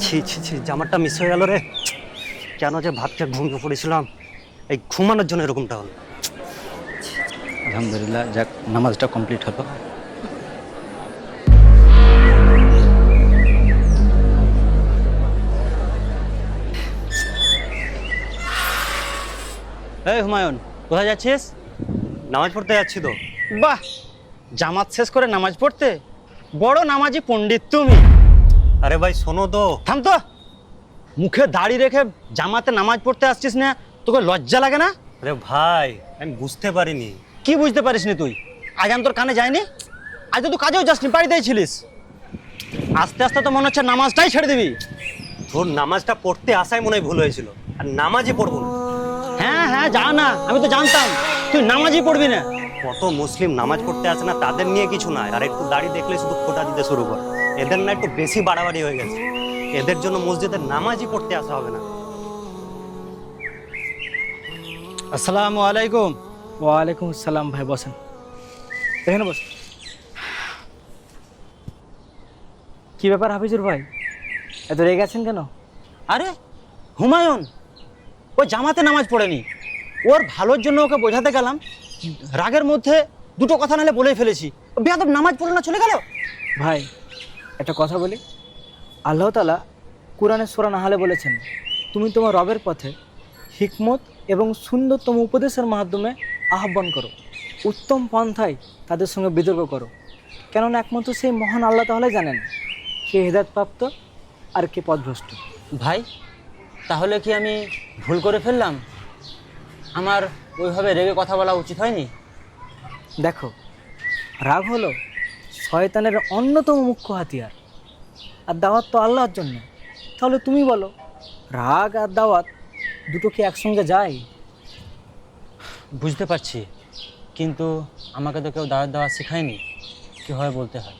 ছি ছি ছি, জামারটা মিস হয়ে গেল রে। কেন যে ভাত খেয়ে ঘুমিয়ে পড়েছিলাম, এই ঘুমানোর জন্য এরকমটা হলো। আলহামদুলিল্লাহ, যাক নামাজটা কমপ্লিট হলো। এই হুমায়ুন, কোথায় যাচ্ছিস? নামাজ পড়তে যাচ্ছি তো। বাহ, জামাত শেষ করে নামাজ পড়তে? বড় নামাজি পণ্ডিত তুমি। আরে ভাই শোনো তো। থাম তো, মুখে দাড়ি রেখে জামাতে নামাজ পড়তে আসছিস না? তোকে লজ্জা লাগে না? আরে ভাই আমি বুঝতে পারিনি। কি বুঝতে পারিসনি তুই? আজান তোর কানে যায়নি? আজ তো তুই কাজেও যাসনি, বাড়িতেই ছিলিস। আস্তে আস্তে তো মনে হচ্ছে নামাজটাই ছেড়ে দিবি। তোর নামাজটা পড়তে আসাই মনে হয় ভুল হয়েছিল, আর নামাজই পড়বো না। হ্যাঁ হ্যাঁ, যা না, আমি তো জানতাম তুই নামাজই পড়বি না। কত মুসলিম নামাজ পড়তে আসে না, তাদের নিয়ে কিছু নয়, আর একটু দাড়ি দেখলে শুধু খোঁটা দিতে শুরু করে। এদের না একটু বেশি বাড়াবাড়ি হয়ে গেছে। এদের জন্য মসজিদের নামাজই পড়তে আসা হবে না। আসসালামু আলাইকুম। ওয়ালাইকুম আসসালাম। ভাই বসেন, এখানে বসেন। কি ব্যাপার হাফিজুর ভাই, এত রেগে গেছেন কেন? আরে হুমায়ুন, ও জামাতে নামাজ পড়েনি। ওর ভালোর জন্য ওকে বোঝাতে গেলাম, রাগের মধ্যে দুটো কথা নাহলে বলেই ফেলেছি। বেয়াদব নামাজ পড়ে না চলে গেল। ভাই একটা কথা বলি, আল্লাহ তাআলা কোরআনে সূরা নাহলে বলেছেন, তুমি তোমার রবের পথে হিকমত এবং সুন্দরতম উপদেশের মাধ্যমে আহ্বান করো, উত্তম পন্থায় তাদের সঙ্গে বিতর্ক করো, কেননা একমাত্র সেই মহান আল্লাহ তাআলাই জানেন কে হেদায়েতপ্রাপ্ত আর কে পথভ্রষ্ট। ভাই, তাহলে কি আমি ভুল করে ফেললাম? আমার ওইভাবে রেগে কথা বলা উচিত হয়নি? দেখো, রাগ হলো শয়তানের অন্যতম মুখ্য হাতিয়ার, আর দাওয়াত তো আল্লাহর জন্য। তাহলে তুমি বলো, রাগ আর দাওয়াত দুটো কি একসঙ্গে যায়? বুঝতে পারছি, কিন্তু আমাকে তো কেউ দাওয়াত দেওয়া শেখায়নি কীভাবে বলতে হয়।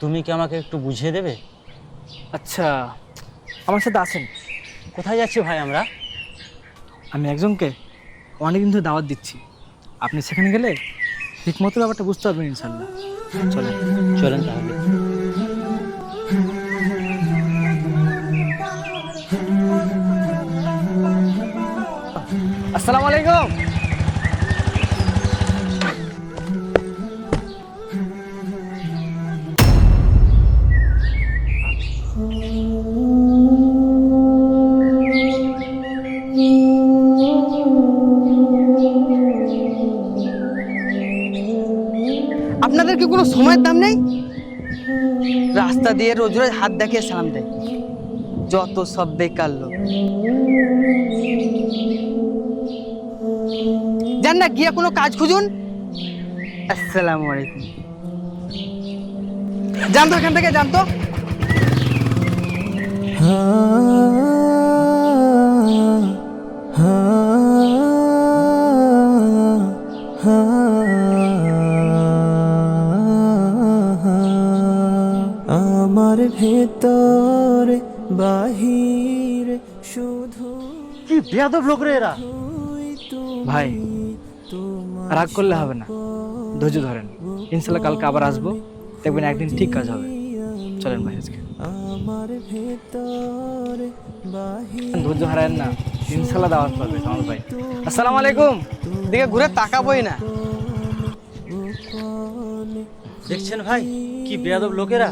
তুমি কি আমাকে একটু বুঝিয়ে দেবে? আচ্ছা, আমার সাথে আসেন। কোথায় যাচ্ছি ভাই আমরা? আমি একজনকে অনেকদিন ধরে দাওয়াত দিচ্ছি, আপনি সেখানে গেলে ঠিকমতো ব্যাপারটা বুঝতে পারবেন ইনশাল্লাহ। চলেন। চলেন তাহলে। আসসালামু আলাইকুম। আপনাদের কি কোনো সময়ের দাম নেই? রাস্তা দিয়ে রোজ রোজ হাত দেখিয়ে সালাম দেয়, যত সব বেকার লোক। যান না, গিয়ে কোনো কাজ খুঁজুন। আসসালামু আলাইকুম। যান তো, এখান থেকে যান তো। আমার ভেতরে বাহিরে শুধু কি বেয়াদব লোক রে এরা! ভাই রাগ করলে হবে না, ধৈর্য ধরেন, ইনশাল্লাহ কালকে আবার আসবো, দেখবেন একদিন ঠিক কাজ হবে। চলেন ভাই আজকে। আমার ভেতরে বাহিরে ধৈর্য হারায়েন না, ইনশাল্লাহ দাওয়াত পাবে কামাল ভাই। আসসালামু আলাইকুম। দিকে ঘুরে তাকাবোই না। দেখছেন ভাই, কি বেয়াদব লোকেরা!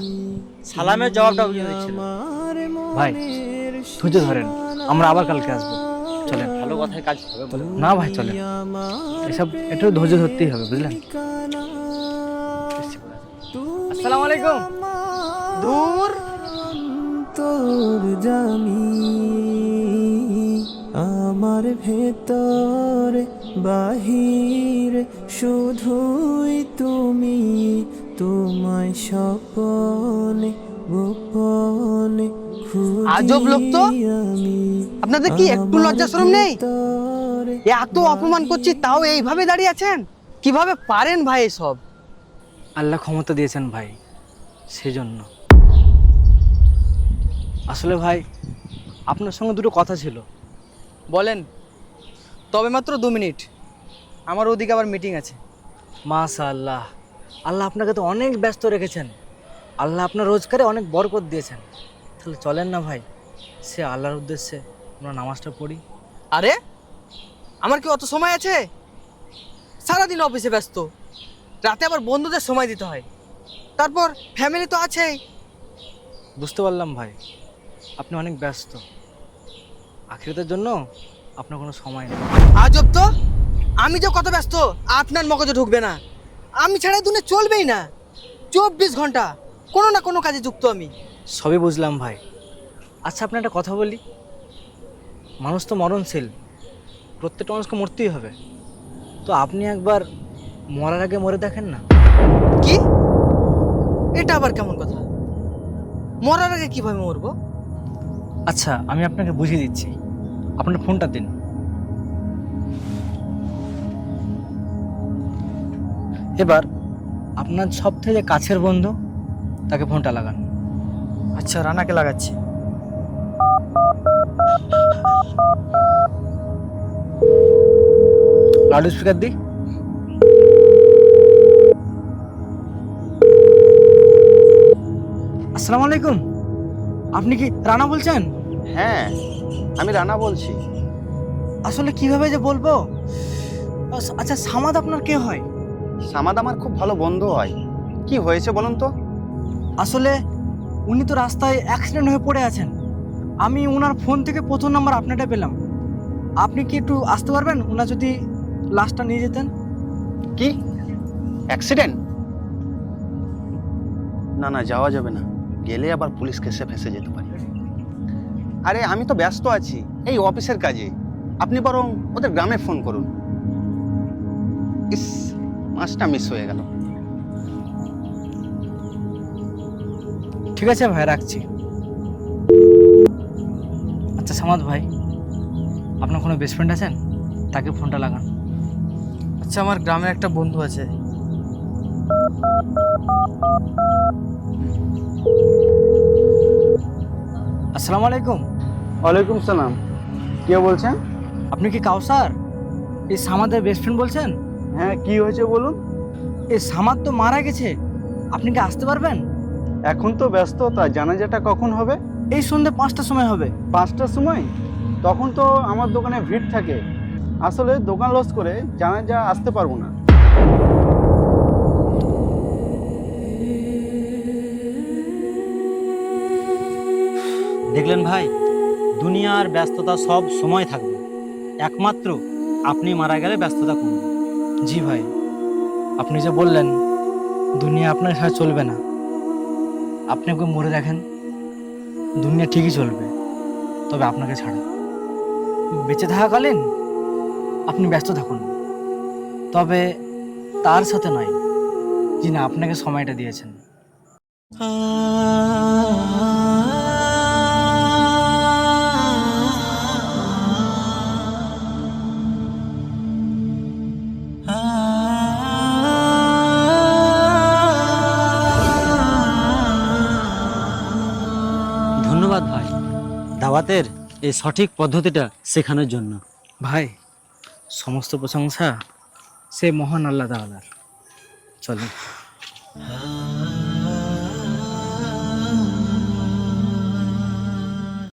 সালামের জবাবটা বুঝে দিচ্ছে না। ভাই ধৈর্য ধরেন, আমরা আবার কালকে আসবো। চলেন। ভালো কথায় কাজ হবে বলে। না ভাই চলেন, এসব একটু ধৈর্য ধরতেই হবে, বুঝলেন? আসসালামু আলাইকুম। দূর তোর জামি আমার ভেতরে বাহিরে শুধুই তুমি, তোমায় স্বপনে গোপনে আজব লোক তো। আমি আপনাদের কি একটু লজ্জা শরম নেই? এত অপমান করছি তাও এইভাবে দাঁড়িয়ে আছেন, কিভাবে পারেন ভাই এসব? আল্লাহ ক্ষমতা দিয়েছেন ভাই, সেজন্য। আসলে ভাই আপনার সঙ্গে দুটো কথা ছিল। বলেন, তবে মাত্র 2 মিনিট, আমার ওদিকে আবার মিটিং আছে। মাশাআল্লাহ, আল্লাহ আপনাকে তো অনেক ব্যস্ত রেখেছেন, আল্লাহ আপনার রোজগারে অনেক বরকত দিয়েছেন, তাহলে চলেন না ভাই, সে আল্লাহর উদ্দেশ্যে আমরা নামাজটা পড়ি। আরে আমার কি অত সময় আছে? সারাদিন অফিসে ব্যস্ত, রাতে আবার বন্ধুদের সময় দিতে হয়, তারপর ফ্যামিলি তো আছেই। বুঝতে পারলাম ভাই, আপনি অনেক ব্যস্ত, আখিরাতের জন্য আপনার কোনো সময় নেই। আজব তো, আমি যে কত ব্যস্ত আপনার মগজে ঢুকবে না। আমি ছাড়া দুনিয়া চলবেই না, 24 ঘন্টা কোনো না কোনো কাজে যুক্ত আমি। সবই বুঝলাম ভাই। আচ্ছা, আপনার একটা কথা বলি, মানুষ তো মরণশীল, প্রত্যেকটা মানুষকে মরতেই হবে, তো আপনি একবার মরার আগে মরে দেখেন না। কি? এটা আবার কেমন কথা? মরার আগে কিভাবে মরবো? আচ্ছা, আমি আপনাকে বুঝিয়ে দিচ্ছি, আপনার ফোনটা দিন। এবার আপনার সব থেকে কাছের বন্ধু, তাকে ফোনটা লাগান। আচ্ছা, রানাকে লাগাচ্ছি। লাউড স্পিকার দি। আসসালামু আলাইকুম, আপনি কি রানা বলছেন? হ্যাঁ, আমি রানা বলছি। আসলে কিভাবে যে বলবো। আচ্ছা, সামাদ আপনার কে হয়? সামাদ আমার খুব ভালো বন্ধু হয়। কি হয়েছে বলুন তো? আসলে উনি তো রাস্তায় অ্যাক্সিডেন্ট হয়ে পড়ে আছেন, আমি ওনার ফোন থেকে প্রথম নাম্বার আপনারটা পেলাম। আপনি কি একটু আসতে পারবেন, ওনার যদি লাশটা নিয়ে যেতেন? কি অ্যাক্সিডেন্ট? না না, যাওয়া যাবে না, গেলে আবার পুলিশ কেসে ফেঁসে যেতে পারি। আরে আমি তো ব্যস্ত আছি এই অফিসের কাজে, আপনি বরং ওদের গ্রামে ফোন করুন। ইস, মাছটা মিস হয়ে গেল। ঠিক আছে ভাই, রাখছি। আচ্ছা সামাদ ভাই, আপনার কোনো বেস্ট ফ্রেন্ড আছেন? তাকে ফোনটা লাগান। আচ্ছা, আমার গ্রামের একটা বন্ধু আছে। আসসালামু আলাইকুম। ওয়ালাইকুম সালাম। কে বলছেন? আপনি কি কাউসার, এই সামাদের বেস্ট ফ্রেন্ড বলছেন? হ্যাঁ, কি হয়েছে বলুন। এই সামাদ তো মারা গেছে, আপনি কি আসতে পারবেন? এখন তো ব্যস্ততা, জানাজাটা কখন হবে? এই সন্ধ্যে 5টার সময় হবে। 5টার সময়? তখন তো আমার দোকানে ভিড় থাকে, আসলে দোকান লস করে জানাজা আসতে পারবো না। দেখলেন ভাই, দুনিয়ার ব্যস্ততা সব সময় থাকবে, একমাত্র আপনি মারা গেলে ব্যস্ততা কমবে। জি ভাই, আপনি যে বললেন দুনিয়া আপনার সাথে চলবে না, আপনি ওকে মরে দেখেন, দুনিয়া ঠিকই চলবে, তবে আপনাকে ছাড়া। বেঁচে থাকাকালীন আপনি ব্যস্ত থাকুন, তবে তার সাথে নয় যিনি আপনাকে সময়টা দিয়েছেন। ধন্যবাদ ভাই, দাওয়াতের এই সঠিক পদ্ধতিটা শেখানোর জন্য। ভাই, সমস্ত প্রশংসা সে মহান আল্লাহ তাআলার। চলেন।